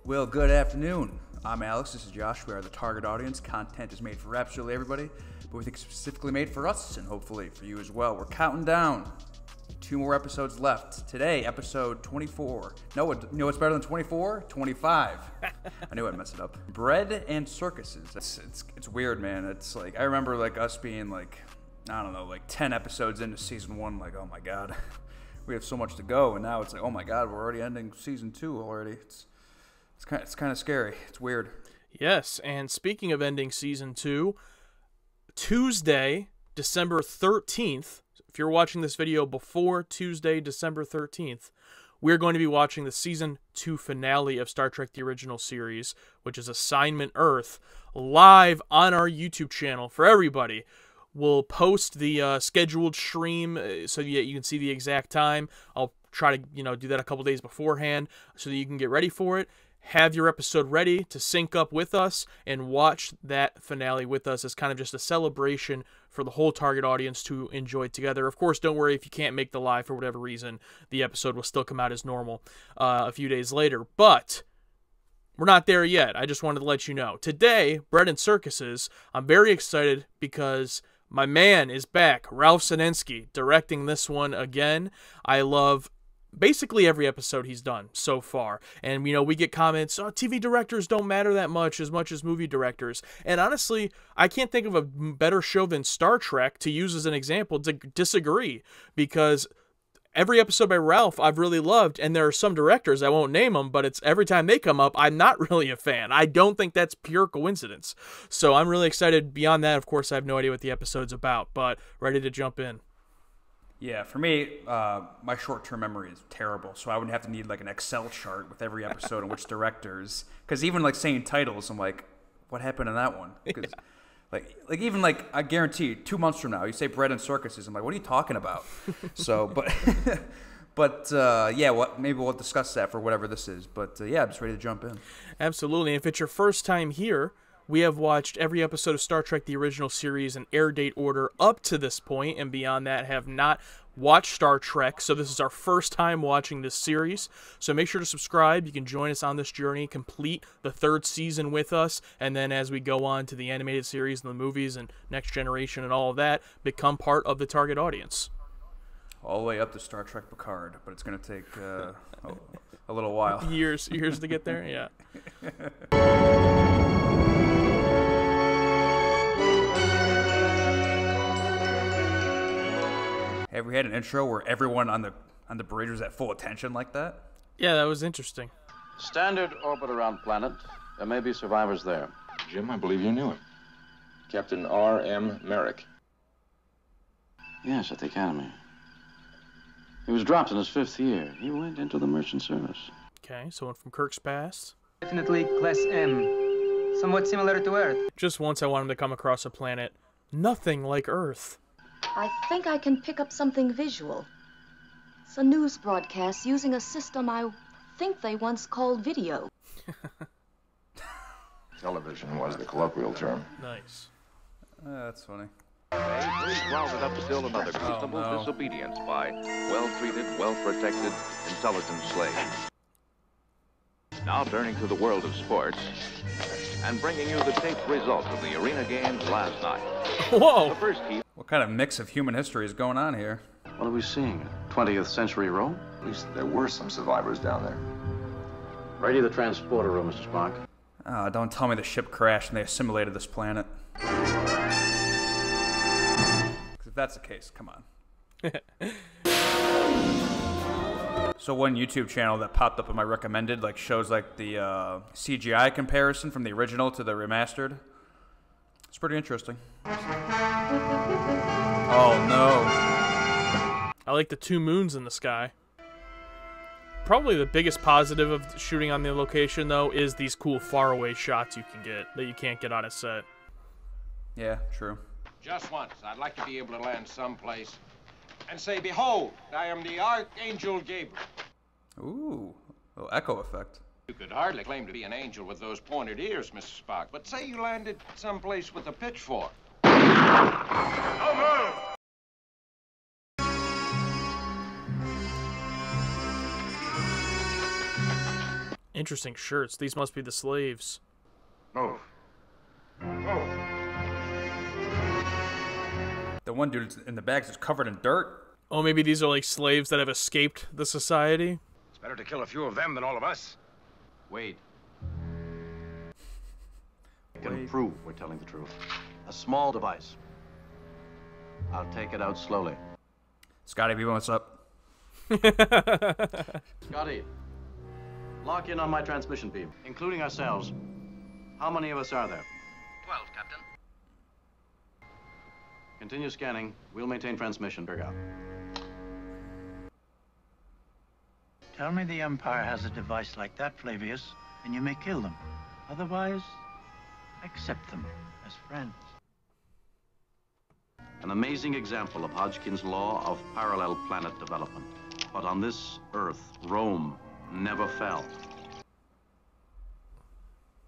Well, good afternoon. I'm Alex. This is Josh. We are the target audience. Content is made for absolutely everybody, but we think it's specifically made for us and hopefully for you as well. We're counting down. 2 more episodes left. Today, episode 24. No, you know what's better than 24? 25. I knew I'd mess it up. Bread and Circuses. It's weird, man. It's like, I remember like us being like, I don't know, like 10 episodes into season 1, like, oh my God, we have so much to go. And now it's like, oh my God, we're already ending season 2 already. It's kind of scary. It's weird. Yes, and speaking of ending season 2, Tuesday, December 13th, if you're watching this video before Tuesday, December 13th, we're going to be watching the season 2 finale of Star Trek The Original Series, which is Assignment Earth, live on our YouTube channel for everybody. We'll post the scheduled stream so that you can see the exact time. I'll try to do that a couple days beforehand so that you can get ready for it. Have your episode ready to sync up with us and watch that finale with us as kind of just a celebration for the whole target audience to enjoy together. Of course, don't worry if you can't make the live for whatever reason. The episode will still come out as normal a few days later. But we're not there yet. I just wanted to let you know. Today, Bread and Circuses, I'm very excited because my man is back, Ralph Sinensky, directing this one again. I love basically every episode he's done so far. And, we get comments, oh, TV directors don't matter that much as movie directors. And honestly, I can't think of a better show than Star Trek to use as an example to disagree. Because every episode by Ralph I've really loved, and there are some directors, I won't name them, but it's every time they come up, I'm not really a fan. I don't think that's pure coincidence. So I'm really excited. Beyond that, of course, I have no idea what the episode's about, but ready to jump in. Yeah, for me, my short-term memory is terrible, so I would have to need like an Excel chart with every episode and which directors. Because even like saying titles, I'm like, what happened in that one? Because I guarantee 2 months from now, you say Bread and Circuses, I'm like, what are you talking about? So, maybe we'll discuss that for whatever this is. But yeah, I'm just ready to jump in. Absolutely. And if it's your first time here, we have watched every episode of Star Trek The Original Series in air date order up to this point, and beyond that have not watched Star Trek, so this is our first time watching this series. So make sure to subscribe. You can join us on this journey, complete the 3rd season with us, and then as we go on to the animated series and the movies and Next Generation and all of that, become part of the target audience. All the way up to Star Trek Picard, but it's going to take a little while. Years to get there, yeah. Have we had an intro where everyone on the bridge was at full attention like that? Yeah, that was interesting. Standard orbit around planet. There may be survivors there. Jim, I believe you knew him. Captain R.M. Merrick. Yes, at the academy. He was dropped in his 5th year. He went into the merchant service. Okay, someone from Kirk's past. Definitely Class M. Somewhat similar to Earth. Just once I want him to come across a planet nothing like Earth. I think I can pick up something visual. It's a news broadcast using a system I think they once called video. Television was the colloquial term. Nice. That's funny. He's rounded up still another crucible of disobedience by well-treated, well-protected, intelligent slaves. Now turning to the world of sports and bringing you the taped results of the arena games last night. Whoa! The first heat. What kind of mix of human history is going on here? What are we seeing? 20th century Rome? At least there were some survivors down there. Ready the transporter room, Mr. Spock. Oh, don't tell me the ship crashed and they assimilated this planet. Because if that's the case, come on. So one YouTube channel that popped up in my recommended shows the CGI comparison from the original to the remastered. It's pretty interesting. Oh no. I like the 2 moons in the sky. Probably the biggest positive of shooting on the location, though, is these cool faraway shots you can get that you can't get on a set. Yeah, true. Just once, I'd like to be able to land someplace and say, behold, I am the Archangel Gabriel. Ooh, a little echo effect. You could hardly claim to be an angel with those pointed ears, Mr. Spock, but say you landed someplace with a pitchfork. No move! Interesting shirts. These must be the slaves. Move. Move. The one dude in the back is covered in dirt. Oh, maybe these are like slaves that have escaped the society? It's better to kill a few of them than all of us. Wait. I can prove we're telling the truth. A small device. I'll take it out slowly. Scotty, B, what's up? Scotty, lock in on my transmission beam, including ourselves. How many of us are there? 12, Captain. Continue scanning. We'll maintain transmission. Big out. Tell me the Empire has a device like that, Flavius, and you may kill them. Otherwise, accept them as friends. An amazing example of Hodgkin's law of parallel planet development. But on this Earth, Rome never fell.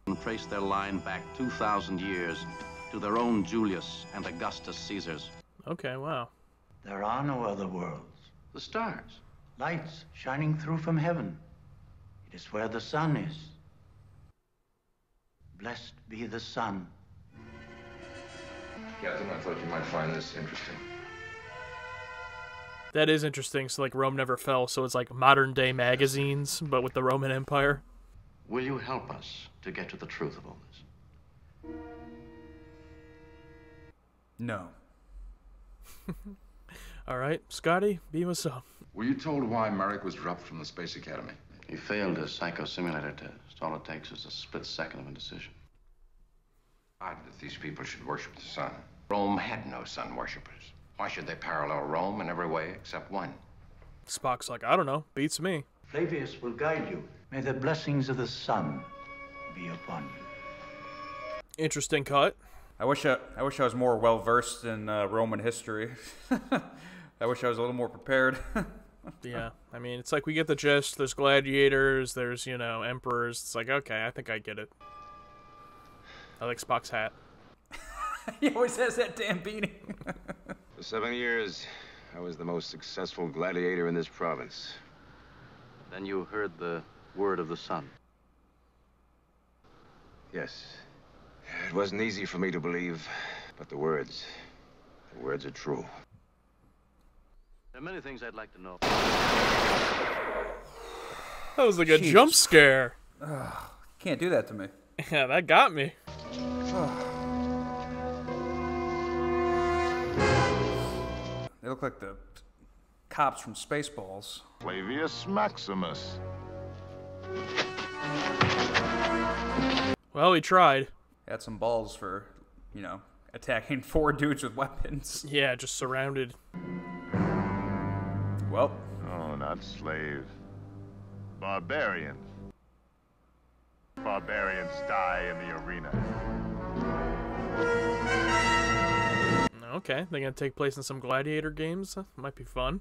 And trace their line back 2,000 years to their own Julius and Augustus Caesars. Okay, wow. There are no other worlds. The stars. Lights shining through from heaven. It is where the sun is. Blessed be the sun. Captain, I thought you might find this interesting. That is interesting. So, like, Rome never fell, so it's like modern-day magazines, but with the Roman Empire. Will you help us to get to the truth of all this? No. All right, Scotty, beam us up. Were you told why Merrick was dropped from the Space Academy? He failed his psycho-simulator test. All it takes is a split second of indecision. Odd that these people should worship the sun. Rome had no sun worshippers. Why should they parallel Rome in every way except one? Spock's like, I don't know, beats me. Flavius will guide you. May the blessings of the sun be upon you. Interesting cut. I wish I was more well versed in Roman history. I wish I was a little more prepared. Yeah, I mean, it's like we get the gist. There's gladiators, there's, you know, emperors. It's like, okay, I think I get it. I like Spock's hat. He always has that damn beanie. For 7 years, I was the most successful gladiator in this province. Then you heard the word of the sun. Yes. It wasn't easy for me to believe, but the words are true. There are many things I'd like to know. That was like a jump scare. Can't do that to me. Yeah, that got me. They look like the cops from Spaceballs. Flavius Maximus. Well, he tried. Had some balls for, you know, attacking 4 dudes with weapons. Yeah, just surrounded. Well. Oh, not slave. Barbarians. Barbarians die in the arena. Okay, they're gonna take place in some gladiator games. Might be fun.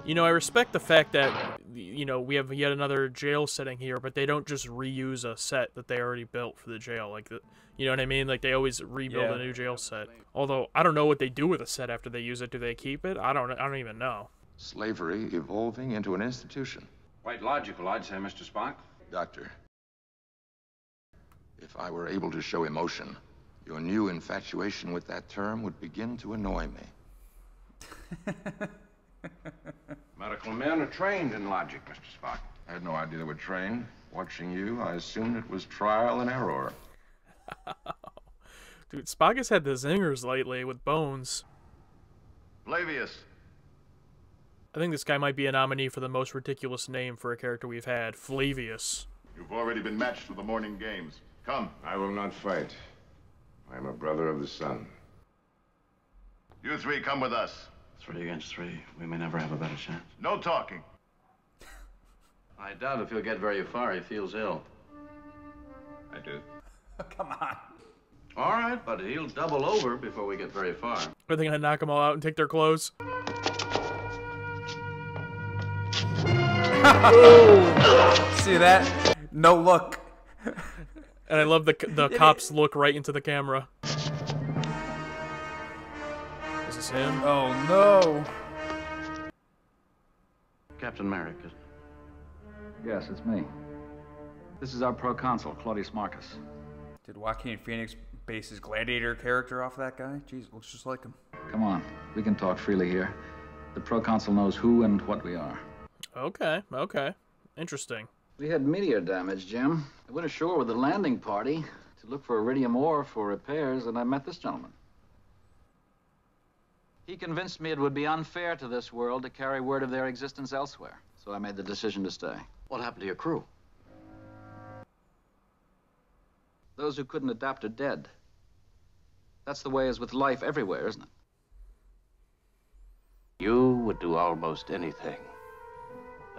You know, I respect the fact that, you know, we have yet another jail setting here, but they don't just reuse a set that they already built for the jail. Like, you know what I mean? Like, they always rebuild a new jail set. Although, I don't know what they do with a set after they use it. Do they keep it? I don't even know. Slavery evolving into an institution. Quite logical, I'd say, Mr. Spock. Doctor, if I were able to show emotion, your new infatuation with that term would begin to annoy me. Medical men are trained in logic, Mr. Spock. I had no idea they were trained. Watching you, I assumed it was trial and error. Dude, Spock has had the zingers lately with Bones. Flavius. I think this guy might be a nominee for the most ridiculous name for a character we've had, Flavius. You've already been matched for the morning games. Come. I will not fight. I am a brother of the sun. You 3 come with us. 3 against 3. We may never have a better chance. No talking. I doubt if he'll get very far. He feels ill. I do. Come on. All right, but he'll double over before we get very far. Are they gonna knock them all out and take their clothes? See that? No look. And I love the cops look right into the camera. Is this him? Oh no. Captain Merrick, Yes, it's me. This is our proconsul, Claudius Marcus. Did Joaquin Phoenix base his gladiator character off that guy? Jeez, looks just like him. Come on, we can talk freely here. The proconsul knows who and what we are. Okay, okay. Interesting. We had meteor damage, Jim. I went ashore with the landing party to look for iridium ore for repairs, and I met this gentleman. He convinced me it would be unfair to this world to carry word of their existence elsewhere, so I made the decision to stay. What happened to your crew? Those who couldn't adapt are dead. That's the way it is with life everywhere, isn't it? You would do almost anything,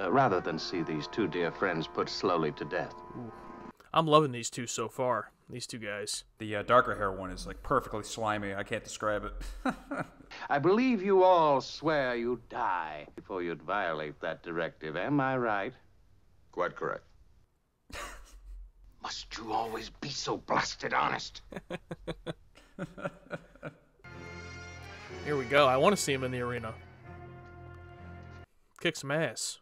rather than see these two dear friends put slowly to death. Ooh. I'm loving these two so far. These two guys. The darker hair one is like perfectly slimy. I can't describe it. I believe you all swear you'd die before you'd violate that directive. Am I right? Quite correct. Must you always be so blasted honest? Here we go. I want to see him in the arena. Kick some ass.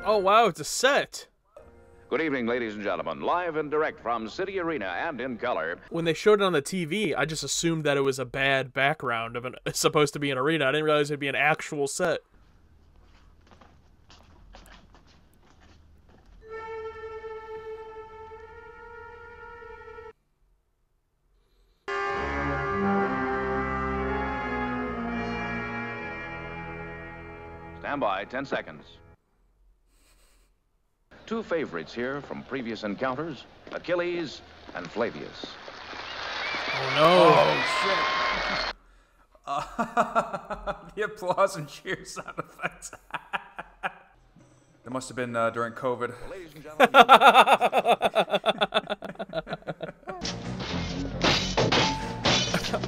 Oh, wow, it's a set. Good evening, ladies and gentlemen. Live and direct from City Arena and in color. When they showed it on the TV, I just assumed that it was a bad background of it's supposed to be an arena. I didn't realize it'd be an actual set. Stand by, 10 seconds. Two favorites here from previous encounters, Achilles and Flavius. Oh, no. Oh, shit. The applause and cheer sound effects. That must have been during COVID. Ladies and gentlemen.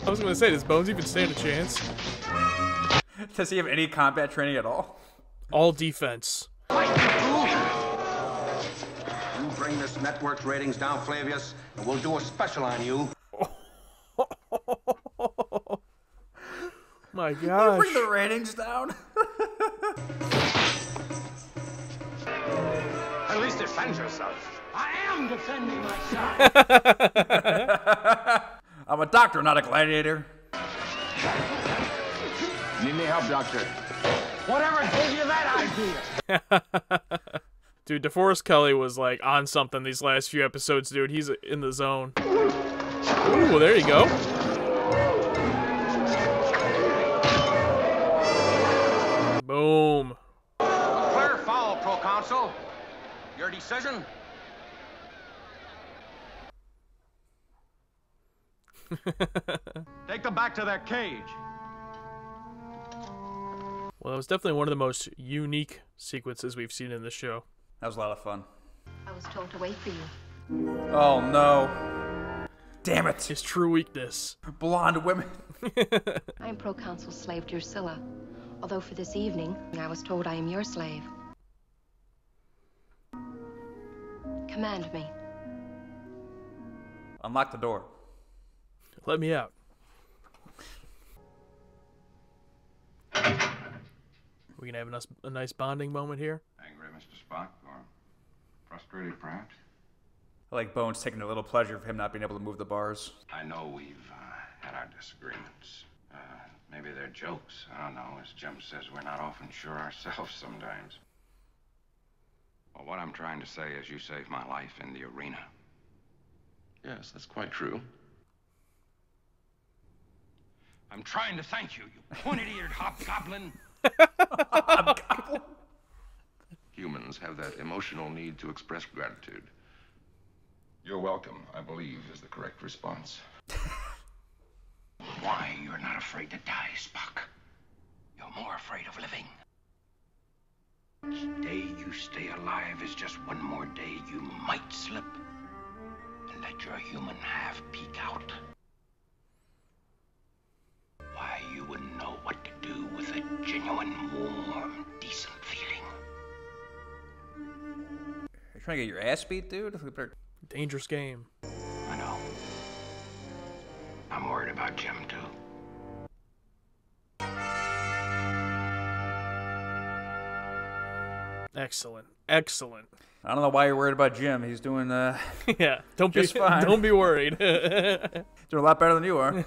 I was going to say, does Bones even stand a chance? Does he have any combat training at all? All defense. You bring this network's ratings down, Flavius, and we'll do a special on you. My gosh. You bring the ratings down? At least defend yourself. I am defending myself. I'm a doctor, not a gladiator. Need any help, doctor? Whatever gave you that idea? Dude, DeForest Kelly was like on something these last few episodes, dude. He's in the zone. Ooh, there you go. Boom. Clear foul, proconsul. Your decision? Take them back to their cage. Well, it was definitely one of the most unique sequences we've seen in this show. That was a lot of fun. I was told to wait for you. Oh, no. Damn it. His true weakness. Blonde women. I am proconsul slave Drusilla. Although for this evening, I was told I am your slave. Command me. Unlock the door. Let me out. We can have a nice bonding moment here. Angry, Mr. Spock, or frustrated, perhaps? I like Bones taking a little pleasure of him not being able to move the bars. I know we've had our disagreements. Maybe they're jokes. I don't know. As Jim says, we're not often sure ourselves sometimes. Well, what I'm trying to say is you saved my life in the arena. Yes, that's quite true. I'm trying to thank you, you pointed-eared hobgoblin. Humans have that emotional need to express gratitude. You're welcome, I believe, is the correct response. Why you're not afraid to die, Spock? You're more afraid of living. Each day you stay alive is just one more day you might slip and let your human half peek out. Why you wouldn't know what to do with a genuine, warm, decent feeling. You're trying to get your ass beat, dude? Dangerous game. I know. I'm worried about Jim, too. Excellent. Excellent. I don't know why you're worried about Jim. He's doing yeah, just fine. Don't be worried. Doing a lot better than you are.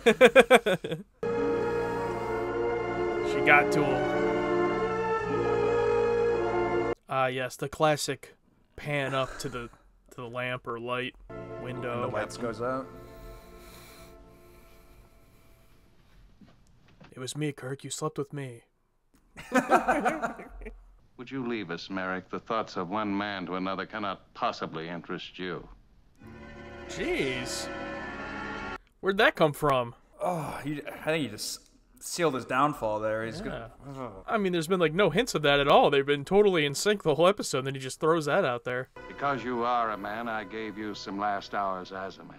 She got to him. Yes, the classic pan up to the lamp or light window. And the lights goes out. It was me, Kirk. You slept with me. Would you leave us, Merrick? The thoughts of one man to another cannot possibly interest you. Jeez. Where'd that come from? Oh, I think he just sealed his downfall there. He's Yeah. gonna. I mean, there's been like no hints of that at all. They've been totally in sync the whole episode, and then he just throws that out there. Because you are a man, I gave you some last hours as a man.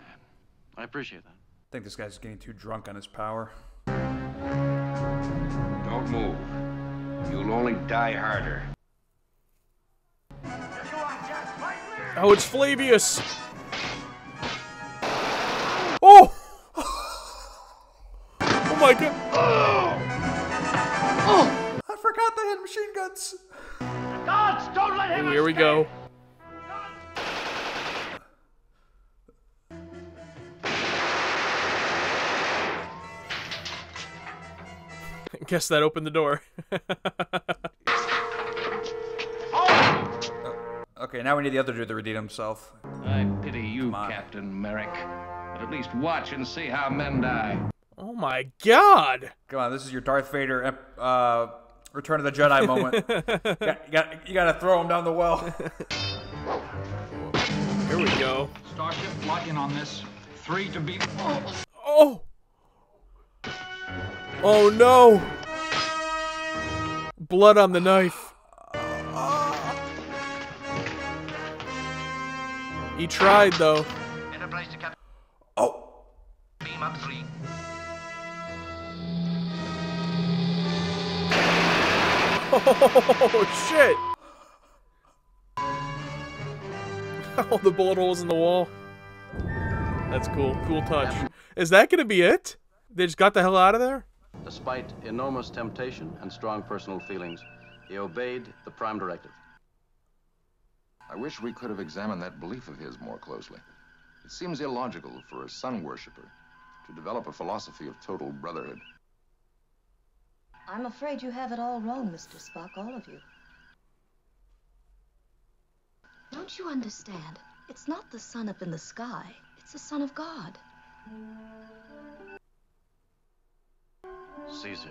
I appreciate that. I think this guy's getting too drunk on his power. Don't move. You'll only die harder. Oh, it's Flavius. Oh! Oh my god. Oh! I forgot they had machine guns. Guards, don't let him Oh, here we go. Guess that opened the door. Okay, now we need the other dude to redeem himself. I pity you, Captain Merrick. But at least watch and see how men die. Oh my god! Come on, this is your Darth Vader Return of the Jedi moment. you gotta throw him down the well. Here we go. Starship, lock in on this. 3 to be... Oh! Oh no! Blood on the knife. He tried, though. Enterprise to Captain. Oh! Beam up 3. Oh, shit! Oh, the bullet holes in the wall. That's cool. Cool touch. Is that gonna be it? They just got the hell out of there? Despite enormous temptation and strong personal feelings, he obeyed the Prime Directive. I wish we could have examined that belief of his more closely. It seems illogical for a sun worshipper to develop a philosophy of total brotherhood. I'm afraid you have it all wrong, Mr. Spock, all of you. Don't you understand? It's not the sun up in the sky. It's the Son of God. Caesar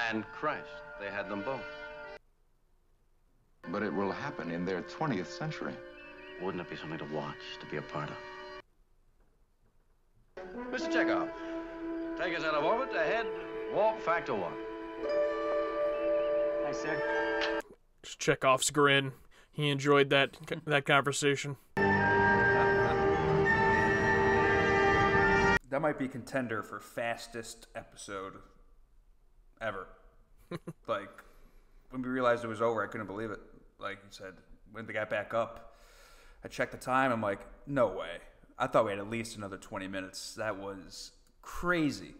and Christ, they had them both. But it will happen in their 20th century. Wouldn't it be something to watch, to be a part of? Mr. Chekhov, take us out of orbit, ahead, warp factor 1. Hi, sir. Just Chekhov's grin. He enjoyed that conversation. That might be contender for fastest episode ever. Like, when we realized it was over, I couldn't believe it. Like you said, when they got back up, I checked the time. I'm like, no way. I thought we had at least another 20 minutes. That was crazy.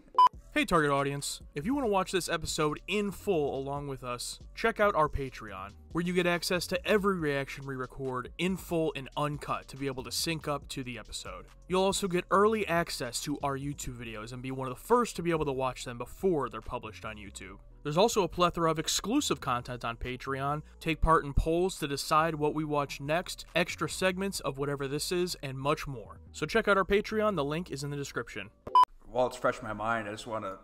Hey, target audience. If you want to watch this episode in full along with us, check out our Patreon, where you get access to every reaction we record in full and uncut to be able to sync up to the episode. You'll also get early access to our YouTube videos and be one of the first to be able to watch them before they're published on YouTube. There's also a plethora of exclusive content on Patreon, take part in polls to decide what we watch next, extra segments of whatever this is, and much more. So check out our Patreon, the link is in the description. While it's fresh in my mind, I just want to,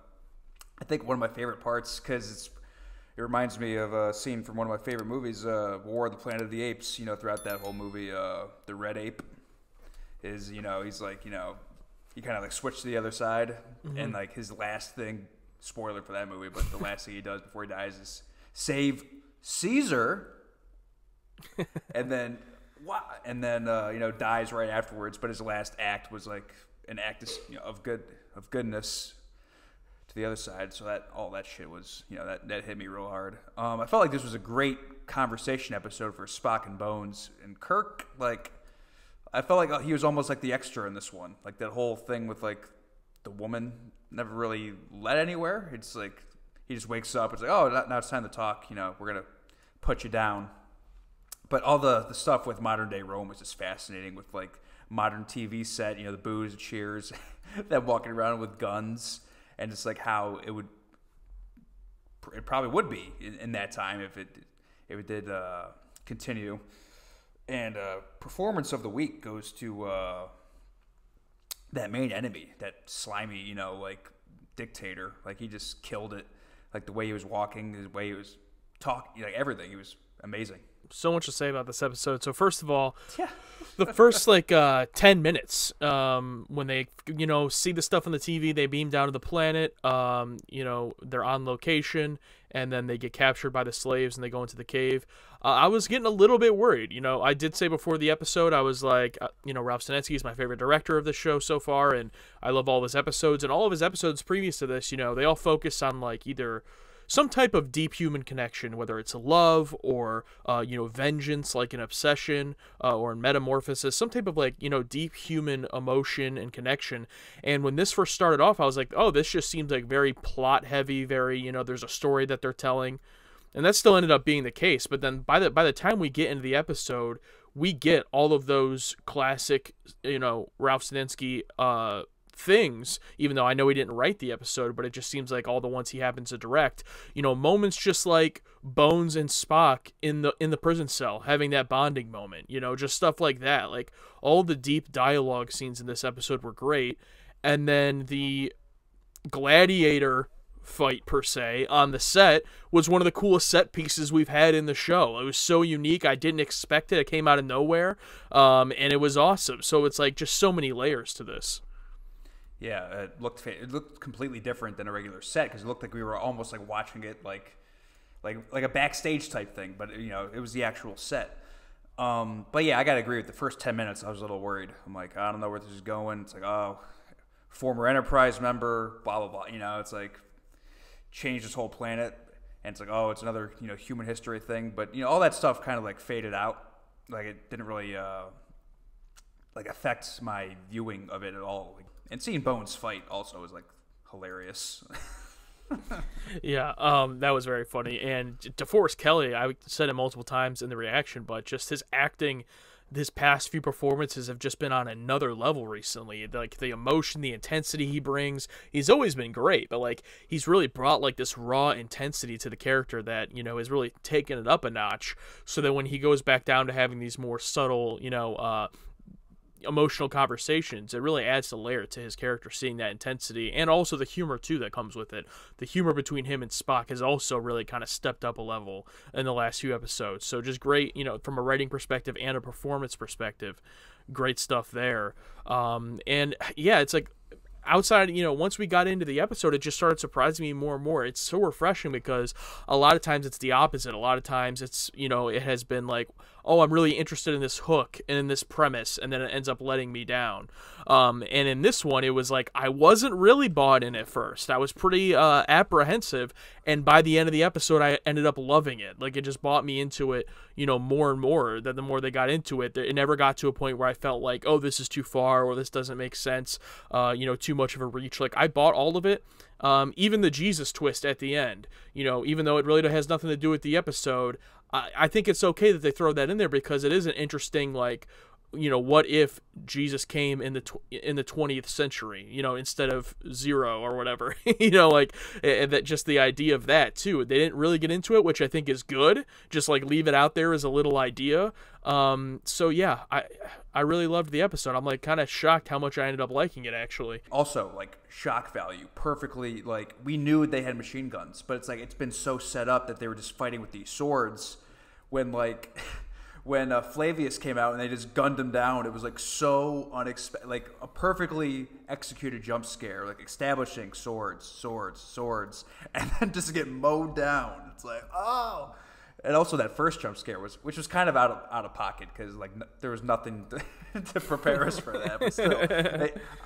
I think one of my favorite parts, because it reminds me of a scene from one of my favorite movies, War of the Planet of the Apes. You know, throughout that whole movie, the Red Ape is, you know, he's like, you know, he kind of like switched to the other side, and like his last thing, spoiler for that movie, but the last thing he does before he dies is save Caesar, and then you know, dies right afterwards. But his last act was like an act of, you know, of goodness to the other side. So that all that shit was, you know, that hit me real hard. I felt like this was a great conversation episode for Spock and Bones and Kirk. Like, I felt like he was almost like the extra in this one. Like that whole thing with like the woman never really led anywhere. It's like he just wakes up. It's like, oh, now it's time to talk. You know, we're gonna put you down. But all the stuff with modern day Rome was just fascinating. With like modern TV set, you know, the boos, the cheers, them walking around with guns, and just like how it probably would be in that time if it did continue. And performance of the week goes to that main enemy, that slimy, you know, like dictator. Like he just killed it. Like the way he was walking, the way he was talking, like everything. He was amazing. So much to say about this episode. So first of all, the first like 10 minutes, when they, you know, see the stuff on the TV, they beam down to the planet, you know, they're on location, and then they get captured by the slaves and they go into the cave. I was getting a little bit worried. You know, I did say before the episode, I was like, you know, Ralph Senensky is my favorite director of the show so far, and I love all of his episodes. And all of his episodes previous to this, you know, they all focus on like either some type of deep human connection, whether it's love or, you know, vengeance, like an obsession, or in Metamorphosis, some type of like, you know, deep human emotion and connection. And when this first started off, I was like, oh, this just seems like very plot heavy, very, you know, there's a story that they're telling. And that still ended up being the case. But then by the time we get into the episode, we get all of those classic, you know, Ralph Senensky, things, even though I know he didn't write the episode, but it just seems like all the ones he happens to direct, you know, moments just like Bones and Spock in the prison cell having that bonding moment, you know, just stuff like that. Like all the deep dialogue scenes in this episode were great. And then the gladiator fight per se on the set was one of the coolest set pieces we've had in the show. It was so unique. I didn't expect it. It came out of nowhere, and it was awesome. So it's like just so many layers to this. Yeah, it looked completely different than a regular set, because it looked like we were almost like watching it like a backstage type thing, but you know, it was the actual set. But yeah, I gotta agree with the first 10 minutes. I was a little worried. I'm like, I don't know where this is going. It's like, oh, former Enterprise member, blah blah blah. You know, it's like changed this whole planet, and it's like, oh, it's another, you know, human history thing. But you know, all that stuff kind of like faded out. Like it didn't really like affect my viewing of it at all. Like, and seeing Bones fight also was like hilarious. Yeah, that was very funny. And DeForest Kelley, I said it multiple times in the reaction, but just his acting, his past few performances have just been on another level recently. Like the emotion, the intensity he brings, he's always been great, but like he's really brought like this raw intensity to the character that, you know, has really taken it up a notch. So that when he goes back down to having these more subtle, you know, emotional conversations, it really adds a layer to his character, seeing that intensity and also the humor too that comes with it. The humor between him and Spock has also really kind of stepped up a level in the last few episodes. So just great, you know, from a writing perspective and a performance perspective, great stuff there. And yeah, it's like outside, you know, once we got into the episode, it just started surprising me more and more. It's so refreshing because a lot of times it's the opposite. A lot of times it's, you know, it has been like, oh, I'm really interested in this hook and in this premise, and then it ends up letting me down. And in this one, it was like I wasn't really bought in at first. I was pretty apprehensive, and by the end of the episode, I ended up loving it. Like it just brought me into it, you know, more and more. That the more they got into it, it never got to a point where I felt like, oh, this is too far or this doesn't make sense. You know, too much of a reach. Like I bought all of it. Even the Jesus twist at the end, you know, even though it really has nothing to do with the episode, I think it's okay that they throw that in there because it is an interesting, like, you know, what if Jesus came in the 20th century, you know, instead of 0 or whatever, you know, like that, just the idea of that too. They didn't really get into it, which I think is good. Just like leave it out there as a little idea. So yeah, I really loved the episode. I'm like kind of shocked how much I ended up liking it actually. Also, like shock value, perfectly. Like we knew they had machine guns, but it's like it's been so set up that they were just fighting with these swords. When like when Flavius came out and they just gunned him down, it was like so unexpected, like a perfectly executed jump scare, like establishing swords, and then just get mowed down. It's like, oh. And also that first jump scare which was kind of out of pocket because like there was nothing to prepare us for that. But still,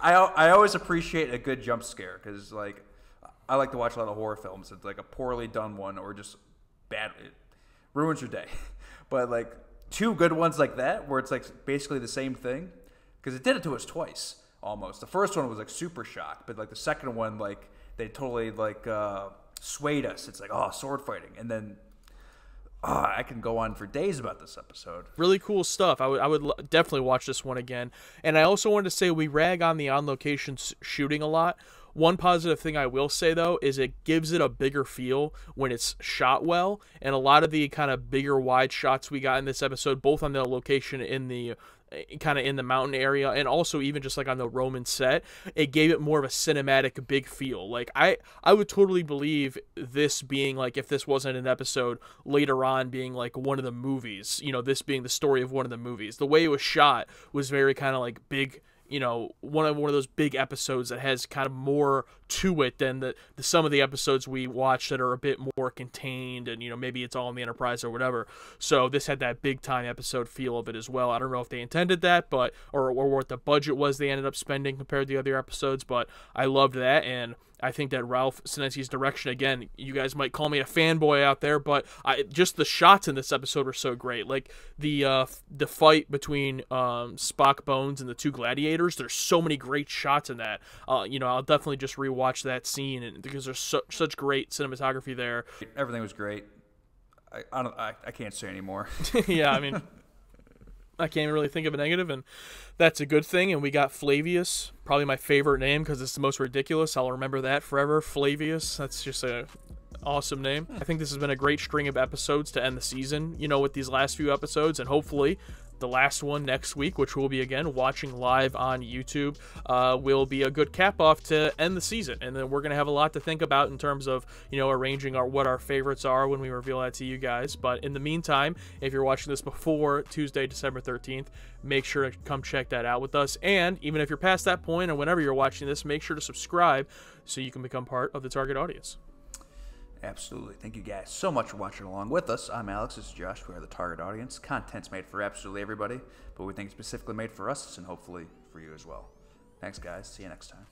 I always appreciate a good jump scare because like I like to watch a lot of horror films. It's like a poorly done one or just bad, it ruins your day. But like two good ones like that where it's like basically the same thing, because it did it to us twice. almost. The first one was like super shock, but like the second one, like they totally like swayed us. It's like, oh, sword fighting, and then I can go on for days about this episode. Really cool stuff. I would definitely watch this one again. And I also wanted to say we rag on the on-location shooting a lot. One positive thing I will say, though, is it gives it a bigger feel when it's shot well. And a lot of the kind of bigger wide shots we got in this episode, both on the location in the kind of in the mountain area and also even just like on the Roman set, it gave it more of a cinematic big feel. Like I would totally believe this being like, if this wasn't an episode, later on being like one of the movies, you know, this being the story of one of the movies. The way it was shot was very kind of like big, you know, one of those big episodes that has kind of more to it than the some of the episodes we watch that are a bit more contained, and you know, maybe it's all in the Enterprise or whatever. So this had that big time episode feel of it as well. I don't know if they intended that, but or what the budget was they ended up spending compared to the other episodes, but I loved that. And I think that Ralph Senenzi's direction, again, you guys might call me a fanboy out there, but just the shots in this episode were so great. Like the fight between Spock, Bones, and the two gladiators. There's so many great shots in that. You know, I'll definitely just rewatch that scene, and because there's such great cinematography there. Everything was great. I can't say anymore. Yeah, I mean, I can't even really think of a negative, and that's a good thing. And we got Flavius, probably my favorite name because it's the most ridiculous. I'll remember that forever. Flavius. That's just a awesome name. I think this has been a great string of episodes to end the season, you know, with these last few episodes, and hopefully the last one next week, which we'll be again watching live on YouTube, will be a good cap off to end the season. And then we're going to have a lot to think about in terms of, you know, arranging what our favorites are when we reveal that to you guys. But in the meantime, if you're watching this before Tuesday, December 13th, make sure to come check that out with us. And even if you're past that point or whenever you're watching this, make sure to subscribe so you can become part of the target audience. Absolutely. Thank you guys so much for watching along with us. I'm Alex. This is Josh. We are the target audience. Content's made for absolutely everybody, but we think it's specifically made for us and hopefully for you as well. Thanks, guys. See you next time.